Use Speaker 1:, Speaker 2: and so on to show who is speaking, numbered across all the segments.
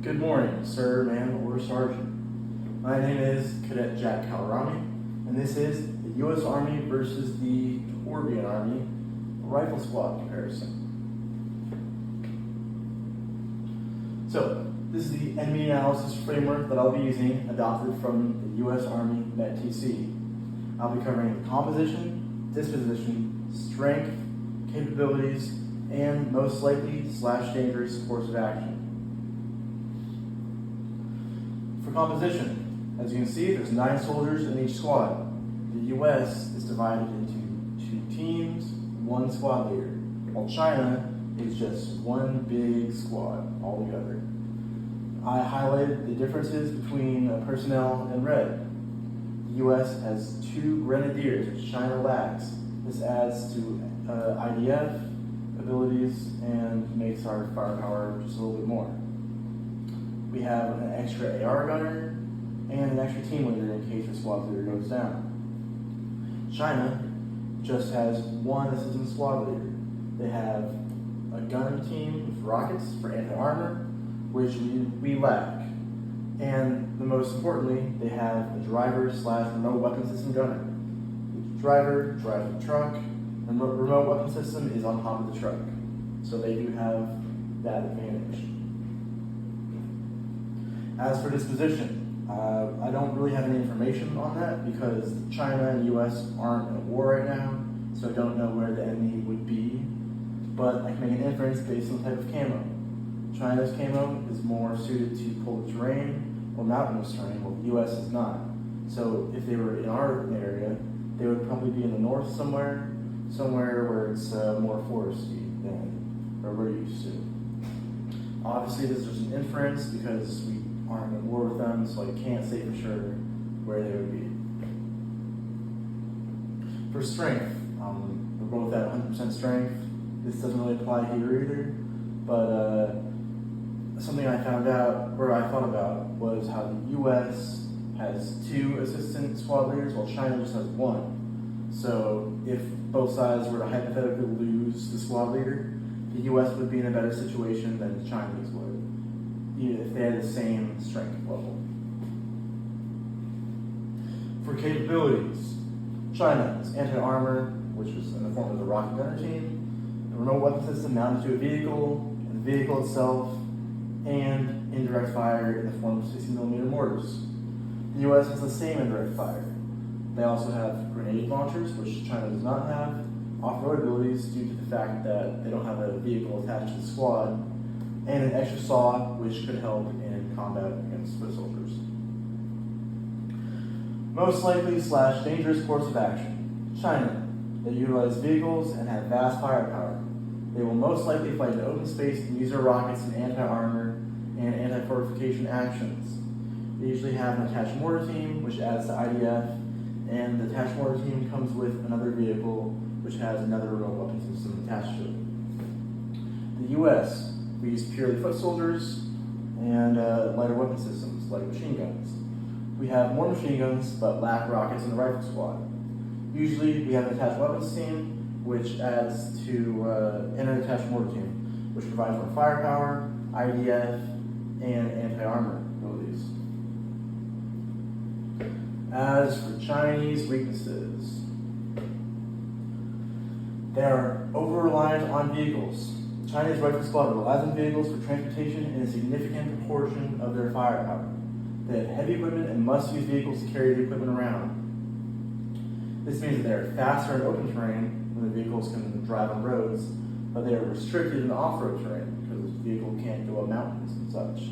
Speaker 1: Good morning, sir, ma'am, or sergeant. My name is Cadet Jack Kawarami, and this is the U.S. Army versus the Torbian Army Rifle Squad comparison. So, this is the enemy analysis framework that I'll be using, adopted from the U.S. Army METTC. I'll be covering the composition, disposition, strength, capabilities, and most likely / dangerous course of action. For composition, as you can see, there's 9 soldiers in each squad. The U.S. is divided into 2 teams, 1 squad leader, while China is just 1 big squad altogether. I highlighted the differences between personnel in red. The U.S. has 2 grenadiers, which China lacks. This adds to IDF abilities and makes our firepower just a little bit more. We have an extra AR gunner and an extra team leader in case the squad leader goes down. China just has 1 assistant squad leader. They have a gun team with rockets for anti-armor, which we lack. And the most importantly, they have a driver / remote weapon system gunner. The driver drives the truck, and the remote weapon system is on top of the truck. So they do have that advantage. As for disposition, I don't really have any information on that because China and US aren't in a war right now, so I don't know where the enemy would be. But I can make an inference based on the type of camo. China's camo is more suited to polar terrain or mountainous terrain, while the US is not. So if they were in our area, they would probably be in the north somewhere where it's more foresty than where we're used to. Obviously, this is an inference because we aren't in war with them, so I can't say for sure where they would be. For strength, we're both at 100% strength. This doesn't really apply here either, but something I found out, or I thought about, was how the U.S. has 2 assistant squad leaders while China just has 1. So if both sides were to hypothetically lose the squad leader, the U.S. would be in a better situation than the Chinese would, if they had the same strength level. For capabilities, China has anti-armor, which is in the form of the rocket gunner team, a remote weapon system mounted to a vehicle, and the vehicle itself, and indirect fire in the form of 60mm mortars. The U.S. has the same indirect fire. They also have grenade launchers, which China does not have, off-road abilities due to the fact that they don't have a vehicle attached to the squad, and an extra saw, which could help in combat against foot soldiers. Most likely / dangerous course of action. China. They utilize vehicles and have vast firepower. They will most likely fight in open space and use their rockets in anti-armor and anti-fortification actions. They usually have an attached mortar team, which adds to IDF, and the attached mortar team comes with another vehicle, which has another remote weapon system attached to it. The U.S. we use purely foot soldiers and lighter weapon systems like machine guns. We have more machine guns, but lack rockets in the rifle squad. Usually, we have an attached weapons team, which adds to and an attached mortar team, which provides more firepower, IDF, and anti-armor abilities. As for Chinese weaknesses, they are over-reliant on vehicles. Chinese rifle squad relies on vehicles for transportation in a significant proportion of their firepower. They have heavy equipment and must use vehicles to carry the equipment around. This means that they are faster in open terrain when the vehicles can drive on roads, but they are restricted in off-road terrain because the vehicle can't go up mountains and such.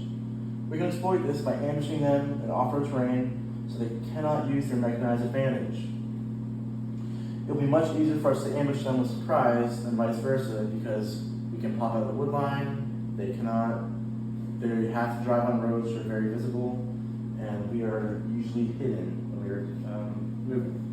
Speaker 1: We can exploit this by ambushing them in off-road terrain so they cannot use their mechanized advantage. It will be much easier for us to ambush them with surprise than vice versa because we can pop out of the wood line, they cannot. They have to drive on roads that are very visible, and we are usually hidden when we are moving.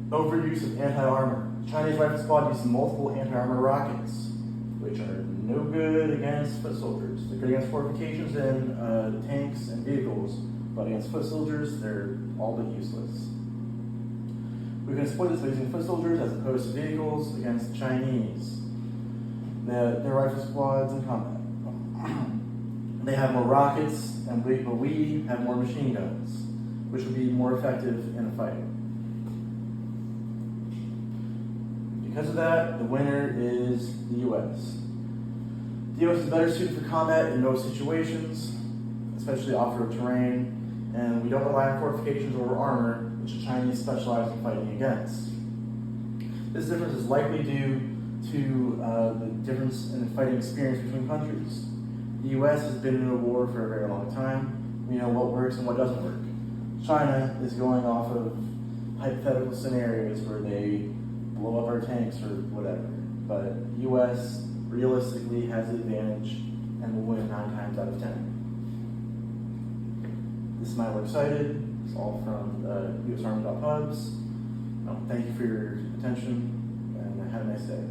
Speaker 1: Overuse of anti-armor. Chinese rifle squad uses multiple anti-armor rockets, which are no good against foot soldiers. They're good against fortifications and tanks and vehicles, but against foot soldiers, they're all but useless. We can exploit this by using foot soldiers as opposed to vehicles against the Chinese. Their rifle squads in combat. They have more rockets, but we have more machine guns, which would be more effective in a fight. Because of that, the winner is the U.S. The U.S. is better suited for combat in most situations, especially off-road terrain, and we don't rely on fortifications or armor, which the Chinese specialize in fighting against. This difference is likely due to the difference in the fighting experience between countries. The U.S. has been in a war for a very long time. We know what works and what doesn't work. China is going off of hypothetical scenarios where they blow up our tanks or whatever. But U.S. realistically has the advantage and will win 9 times out of 10. This is my works cited. It's all from USArmy.pubs. Thank you for your attention and have a nice day.